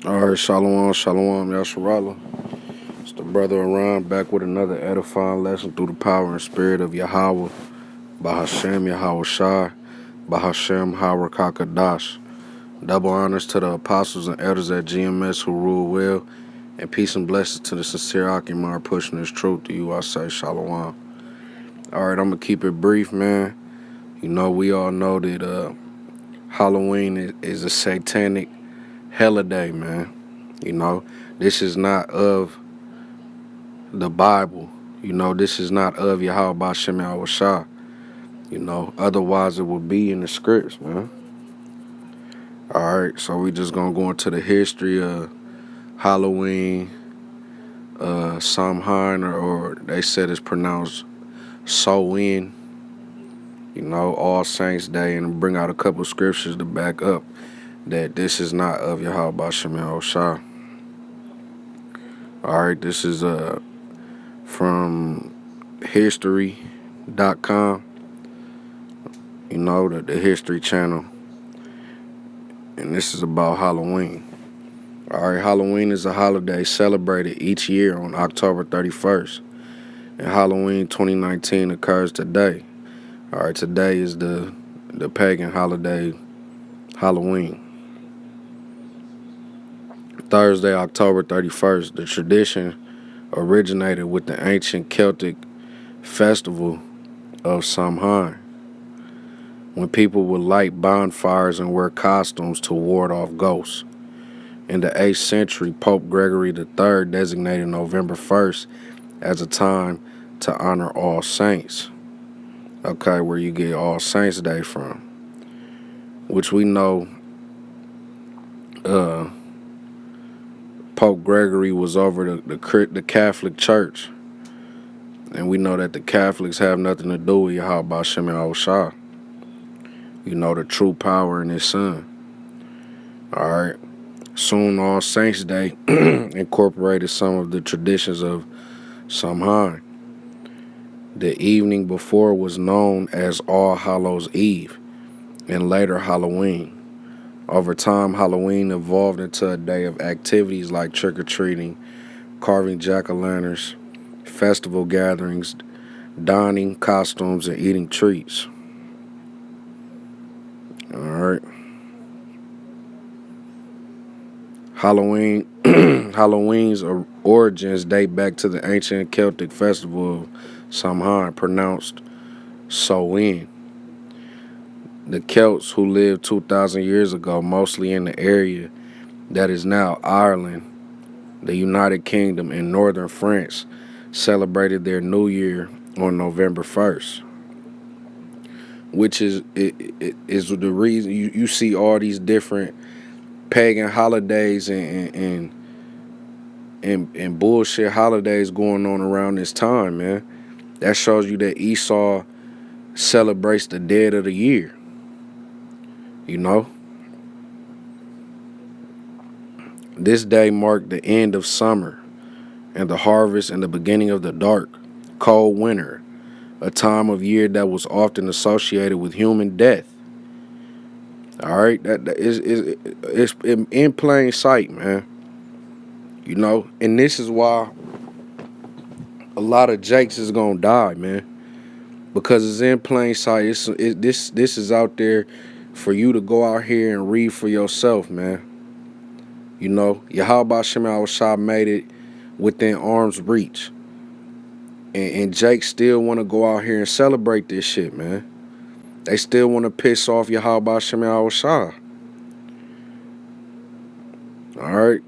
All right, Shalawam, Shalawam, Yasharala. It's the brother Aran back with another edifying lesson through the power and spirit of Yahawah, Bahasham, Yahawashi, Bahasham, Qadash. Double honors to the apostles and elders at GMS who rule well, and peace and blessings to the sincere Akimar pushing this truth to you. I say Shalawam. All right, I'm going to keep it brief, man. You know, we all know that Halloween is a satanic holiday, man. You know, this is not of the Bible. You know, this is not of Yahawah. You know, otherwise it would be in the scripts, man. All right, so we just gonna go into the history of Halloween, Samhain, or they said it's pronounced Sowin. You know, All Saints Day, and bring out a couple scriptures to back up that this is not of Yahawah. All right, this is from history.com. You know, the History Channel. And this is about Halloween. All right, Halloween is a holiday celebrated each year on October 31st. And Halloween 2019 occurs today. All right, today is the pagan holiday, Halloween. Thursday, October 31st, the tradition originated with the ancient Celtic festival of Samhain, when people would light bonfires and wear costumes to ward off ghosts. In the 8th century, Pope Gregory III designated November 1st as a time to honor All Saints. Okay, where you get All Saints Day from, which we know Pope Gregory was over the Catholic Church. And we know that the Catholics have nothing to do with Yahawah. You know, the true power in his son. All right. Soon All Saints Day incorporated some of the traditions of Samhain. The evening before was known as All Hallows Eve, and later Halloween. Over time, Halloween evolved into a day of activities like trick-or-treating, carving jack-o'-lanterns, festival gatherings, donning costumes, and eating treats. All right. Halloween's origins date back to the ancient Celtic festival of Samhain, pronounced Samhain. The Celts, who lived 2,000 years ago, mostly in the area that is now Ireland, the United Kingdom, and northern France, celebrated their New Year on November 1st, which is the reason you see all these different pagan holidays and bullshit holidays going on around this time, man. That shows you that Esau celebrates the dead of the year. You know? This day marked the end of summer and the harvest and the beginning of the dark, cold winter, a time of year that was often associated with human death. All right? That is in plain sight, man. You know? And this is why a lot of Jakes is gonna die, man. Because it's in plain sight. This is out there for you to go out here and read for yourself, man. You know, Yahawah made it within arm's reach. And Jake still want to go out here and celebrate this shit, man. They still want to piss off Yahawah. All right?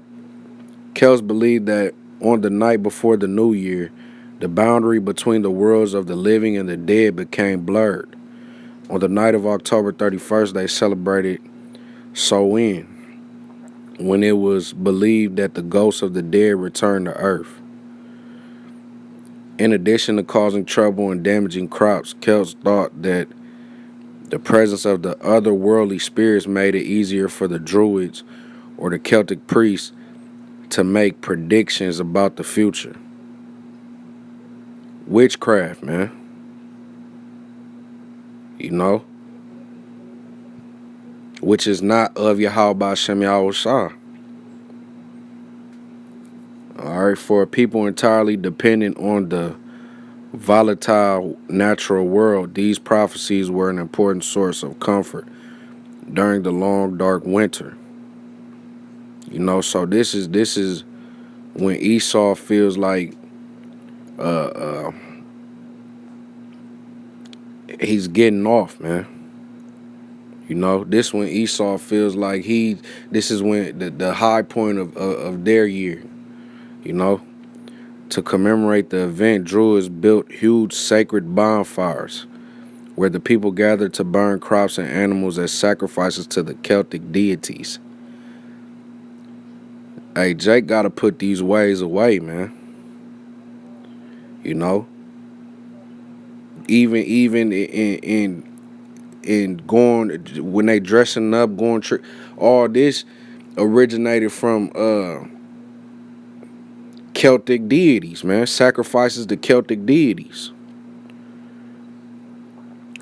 Celts believe that on the night before the new year, the boundary between the worlds of the living and the dead became blurred. On the night of October 31st, they celebrated Samhain, when it was believed that the ghosts of the dead returned to Earth. In addition to causing trouble and damaging crops, Celts thought that the presence of the otherworldly spirits made it easier for the Druids or the Celtic priests to make predictions about the future. Witchcraft, man. You know? Which is not of Yahawah. All right, for a people entirely dependent on the volatile natural world, these prophecies were an important source of comfort during the long dark winter. So this is when Esau feels like uh, uh, he's getting off, man. This when Esau feels like this is when the high point of their year. You know, to commemorate the event, Druids built huge sacred bonfires where the people gathered to burn crops and animals as sacrifices to the Celtic deities. Hey, Jake got to put these ways away, man. You know, even in going when they dressing up, going all this originated from Celtic deities, man. Sacrifices to Celtic deities.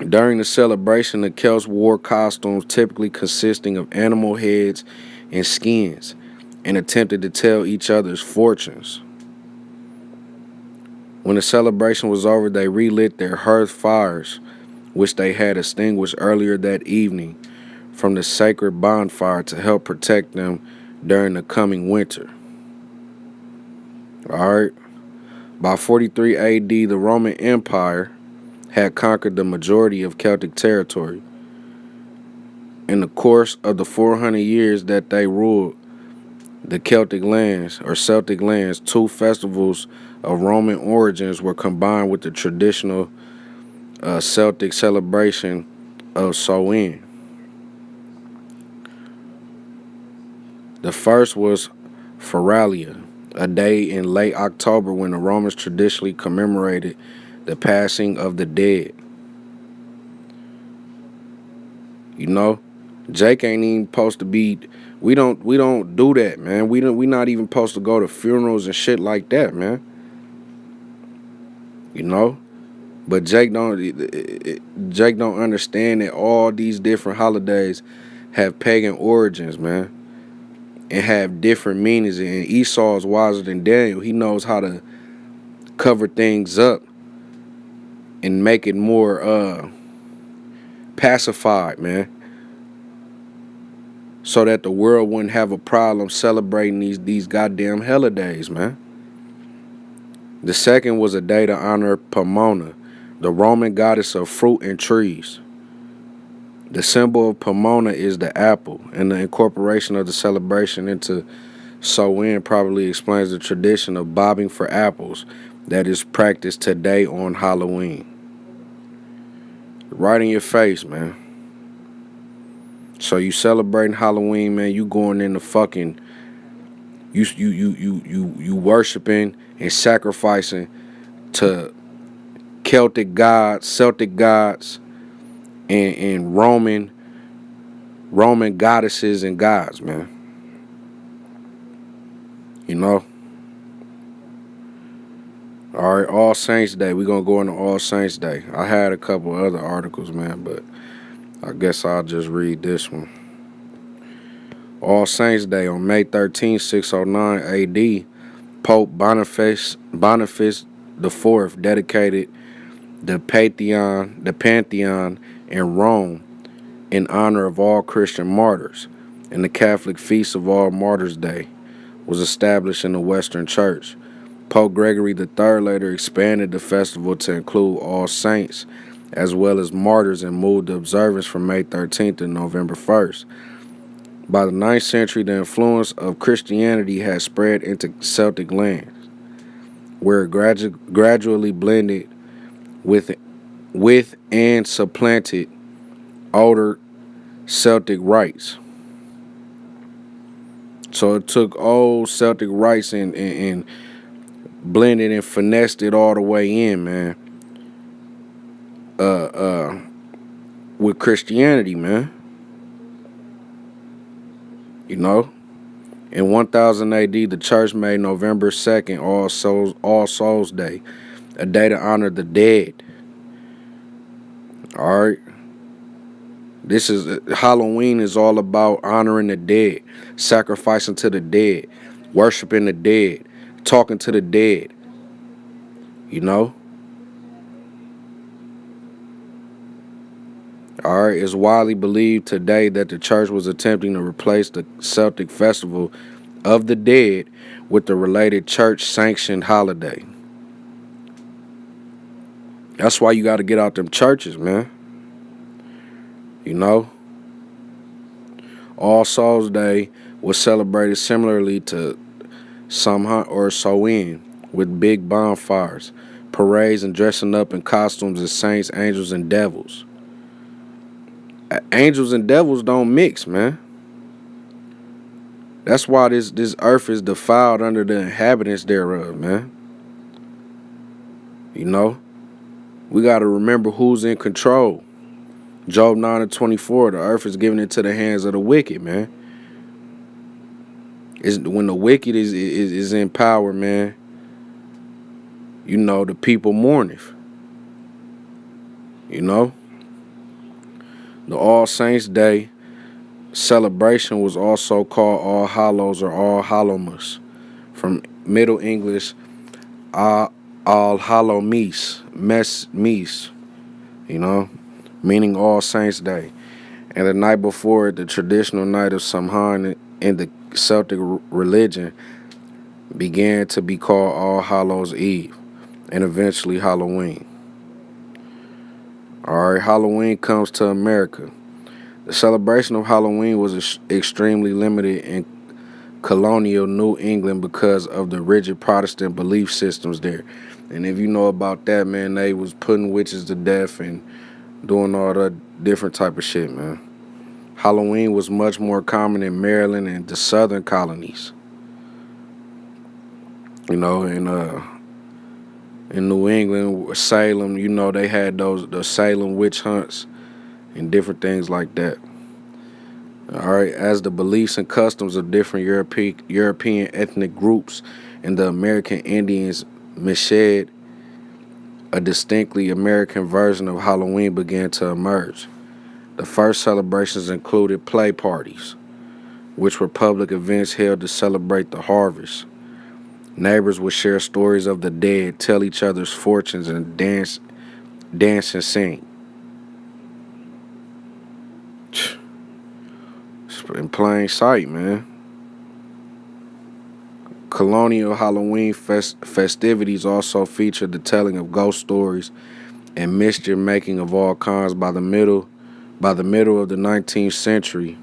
During the celebration, the Celts wore costumes typically consisting of animal heads and skins and attempted to tell each other's fortunes. When the celebration was over, they relit their hearth fires, which they had extinguished earlier that evening, from the sacred bonfire to help protect them during the coming winter. Alright. By 43 AD, the Roman Empire had conquered the majority of Celtic territory. In the course of the 400 years that they ruled the Celtic lands, two festivals of Roman origins were combined with the traditional Celtic celebration of Samhain. The first was Feralia, a day in late October when the Romans traditionally commemorated the passing of the dead. Jake ain't even supposed to be. We don't do that, man. We not even supposed to go to funerals and shit like that, man. But Jake don't understand that all these different holidays have pagan origins, man, and have different meanings. And Esau is wiser than Daniel. He knows how to cover things up and make it more pacified, man, so that the world wouldn't have a problem celebrating these goddamn holidays, man. The second was a day to honor Pomona, the Roman goddess of fruit and trees. The symbol of Pomona is the apple, and the incorporation of the celebration into Samhain probably explains the tradition of bobbing for apples that is practiced today on Halloween. Right in your face, man. So you celebrating Halloween, man, you going in the fucking you worshiping and sacrificing to Celtic gods, and Roman goddesses and gods, man. All right, All Saints Day. We're gonna go into All Saints Day. I had a couple other articles, man, but I guess I'll just read this one. All Saints Day on May 13, 609 AD, Pope Boniface IV dedicated the Pantheon in Rome in honor of all Christian martyrs, and the Catholic Feast of All Martyrs Day was established in the Western Church. Pope Gregory III later expanded the festival to include all saints as well as martyrs and moved the observance from May 13th to November 1st. By the 9th century, the influence of Christianity had spread into Celtic lands, where it gradually blended with and supplanted older Celtic rites. So it took old Celtic rites and blended and finessed it all the way in, man. With Christianity, man. In 1000 AD, the church made November 2nd All Souls Day, a day to honor the dead. All right. Halloween is all about honoring the dead, sacrificing to the dead, worshiping the dead, talking to the dead, you know? All right, it's widely believed today that the church was attempting to replace the Celtic festival of the dead with the related church-sanctioned holiday. That's why you got to get out them churches, man. You know? All Souls Day was celebrated similarly to Samhain or Samhain, with big bonfires, parades, and dressing up in costumes as saints, angels, and devils. Angels and devils don't mix, man. That's why this earth is defiled under the inhabitants thereof, man. You know? We got to remember who's in control. Job 9:24, the earth is given into the hands of the wicked, man. When the wicked is in power, man, you know, the people mourneth. You know? The All Saints Day celebration was also called All Hallows or All Hallowmas, from Middle English All Hallow Mees, you know, meaning All Saints Day. And the night before it, the traditional night of Samhain in the Celtic religion, began to be called All Hallows Eve, and eventually Halloween. All right, Halloween comes to America. The celebration of Halloween was extremely limited in colonial New England because of the rigid Protestant belief systems there. And if you know about that, man, they was putting witches to death and doing all that different type of shit, man. Halloween was much more common in Maryland and the southern colonies. You know, in New England, Salem, you know, they had the Salem witch hunts and different things like that. All right, as the beliefs and customs of different European ethnic groups and the American Indians meshed, a distinctly American version of Halloween began to emerge. The first celebrations included play parties, which were public events held to celebrate the harvest. Neighbors would share stories of the dead, tell each other's fortunes, and dance and sing. It's in plain sight, man. Colonial Halloween festivities also featured the telling of ghost stories and mischief making of all kinds. By the middle of the 19th century.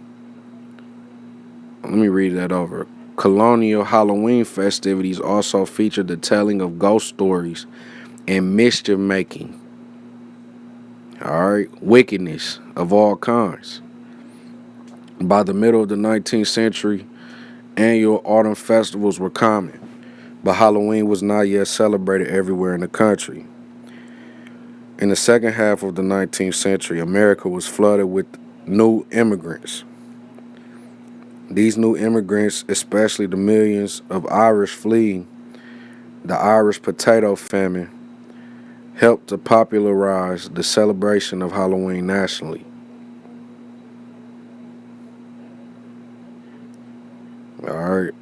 Let me read that over. Colonial Halloween festivities also featured the telling of ghost stories and mischief making. All right, wickedness of all kinds. By the middle of the 19th century, annual autumn festivals were common, but Halloween was not yet celebrated everywhere in the country. In the second half of the 19th century, America was flooded with new immigrants. These new immigrants, especially the millions of Irish fleeing the Irish potato famine, helped to popularize the celebration of Halloween nationally. All right.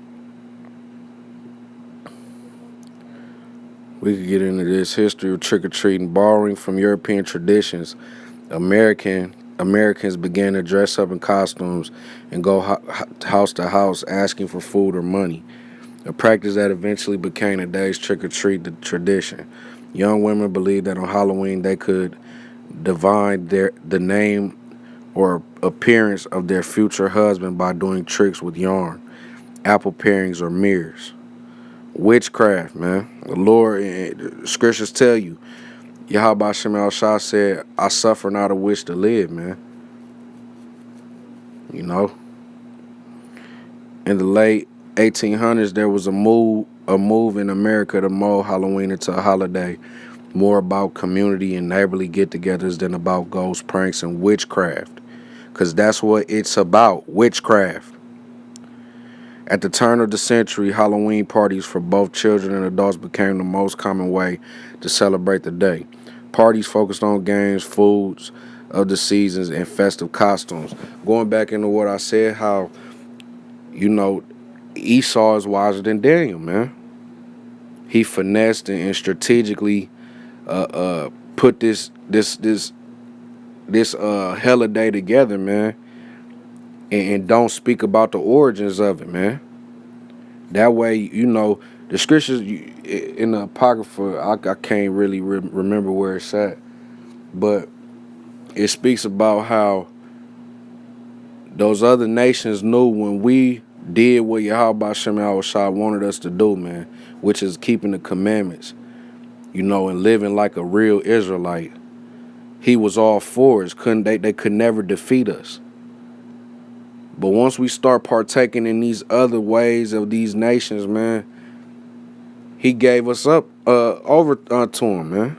We could get into this history of trick-or-treating. Borrowing from European traditions, Americans began to dress up in costumes and go house to house asking for food or money, a practice that eventually became today's trick-or-treat tradition. Young women believed that on Halloween they could divine the name or appearance of their future husband by doing tricks with yarn, apple parings, or mirrors. Witchcraft, man. The Lord, scriptures tell you, Yahawashi said, I suffer not a wish to live, man. You know? In the late 1800s, there was a move in America to mold Halloween into a holiday more about community and neighborly get-togethers than about ghost pranks and witchcraft. Because that's what it's about, witchcraft. At the turn of the century, Halloween parties for both children and adults became the most common way to celebrate the day. Parties focused on games, foods of the seasons, and festive costumes. Going back into what I said, how, you know, Esau is wiser than Daniel, man. he finessed and strategically put this holiday together, man, and don't speak about the origins of it, man. That way, you know, the scriptures in the Apocrypha, I can't really remember where it's at, but it speaks about how those other nations knew when we did what Yahawashi wanted us to do, man, which is keeping the commandments, you know, and living like a real Israelite. He was all for us. They could never defeat us. But once we start partaking in these other ways of these nations, man, he gave us up over to him, man.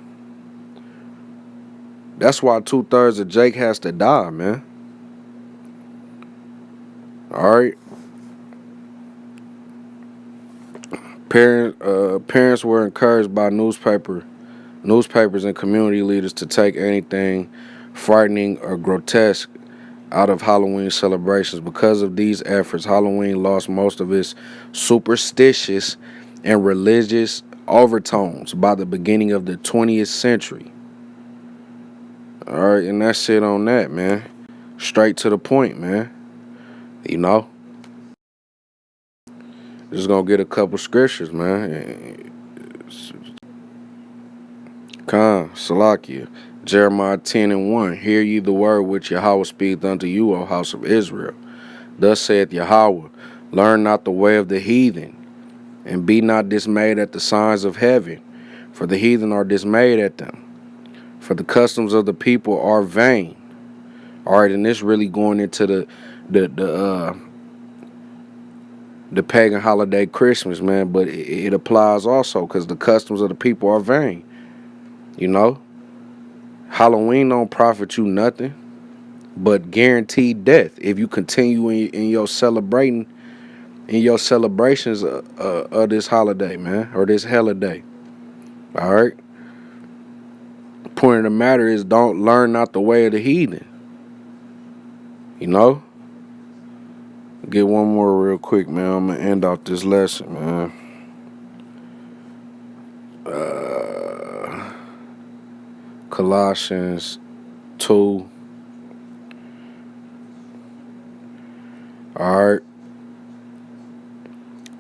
That's why 2/3 of Jake has to die, man. All right. Parents were encouraged by newspapers and community leaders to take anything frightening or grotesque out of Halloween celebrations. Because of these efforts, Halloween lost most of its superstitious and religious overtones by the beginning of the 20th century. All right, and that's it on that, man. Straight to the point, man. You know? Just gonna get a couple scriptures, man. Salakia. Jeremiah 10:1. Hear ye the word which Yahawah speaketh unto you, O house of Israel. Thus saith Yahawah, learn not the way of the heathen, and be not dismayed at the signs of heaven, for the heathen are dismayed at them. For the customs of the people are vain. All right, and this really going into the pagan holiday Christmas, man, but it applies also because the customs of the people are vain. You know, Halloween don't profit you nothing but guaranteed death if you continue in your celebrations of this holiday, man, or this holiday. All right. Point of the matter is, don't learn not the way of the heathen. You know. Get one more real quick, man. I'm gonna end out this lesson, man. Colossians 2. All right.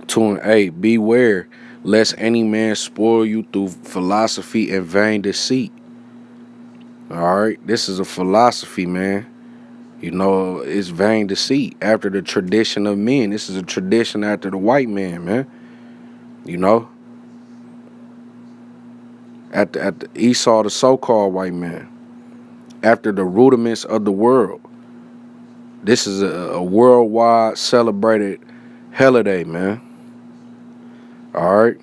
2:8. Beware lest any man spoil you through philosophy and vain deceit. All right. This is a philosophy, man. You know, it's vain deceit after the tradition of men. This is a tradition after the white man, man. You know, at the Esau, the so-called white man, after the rudiments of the world. This is a worldwide celebrated holiday, man. All right,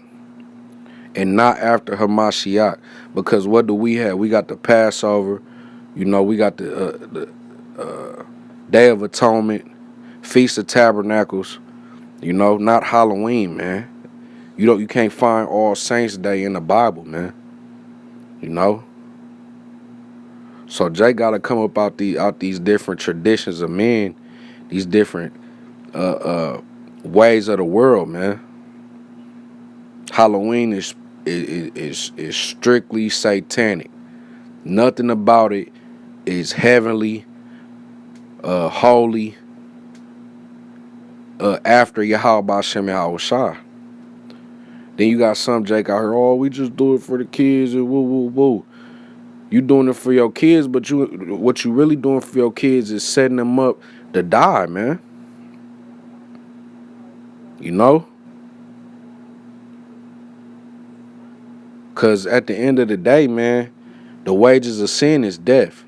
and not after Hamashiach, because what do we have? We got the Passover. You know, we got the Day of Atonement, Feast of Tabernacles. You know, not Halloween, man. You can't find All Saints Day in the Bible, man. You know. So Jay gotta come up out these different traditions of men, these different ways of the world, man. Halloween is strictly satanic. Nothing about it is heavenly, holy. After Yahawashi. Then you got some Jake out here, oh, we just do it for the kids and woo woo woo. You doing it for your kids, but what you really doing for your kids is setting them up to die, man. You know? Because at the end of the day, man, the wages of sin is death.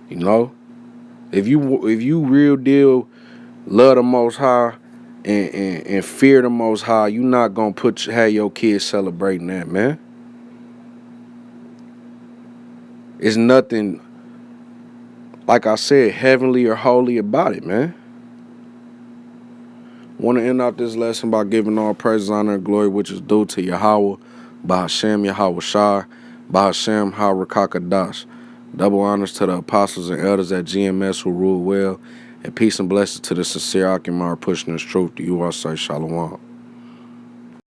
You know? If you real deal love the Most High and fear the Most High, you not going to have your kids celebrating that, man. It's nothing, like I said, heavenly or holy about it, man. Want to end out this lesson by giving all praise, honor, and glory which is due to Yahawah, Bahasham, Yahawashi, Bahasham, Rawchaa, Qadash. Double honors to the apostles and elders at GMS who rule well, and peace and blessings to the sincere Akimar pushing this truth. To you, I say Shalawam.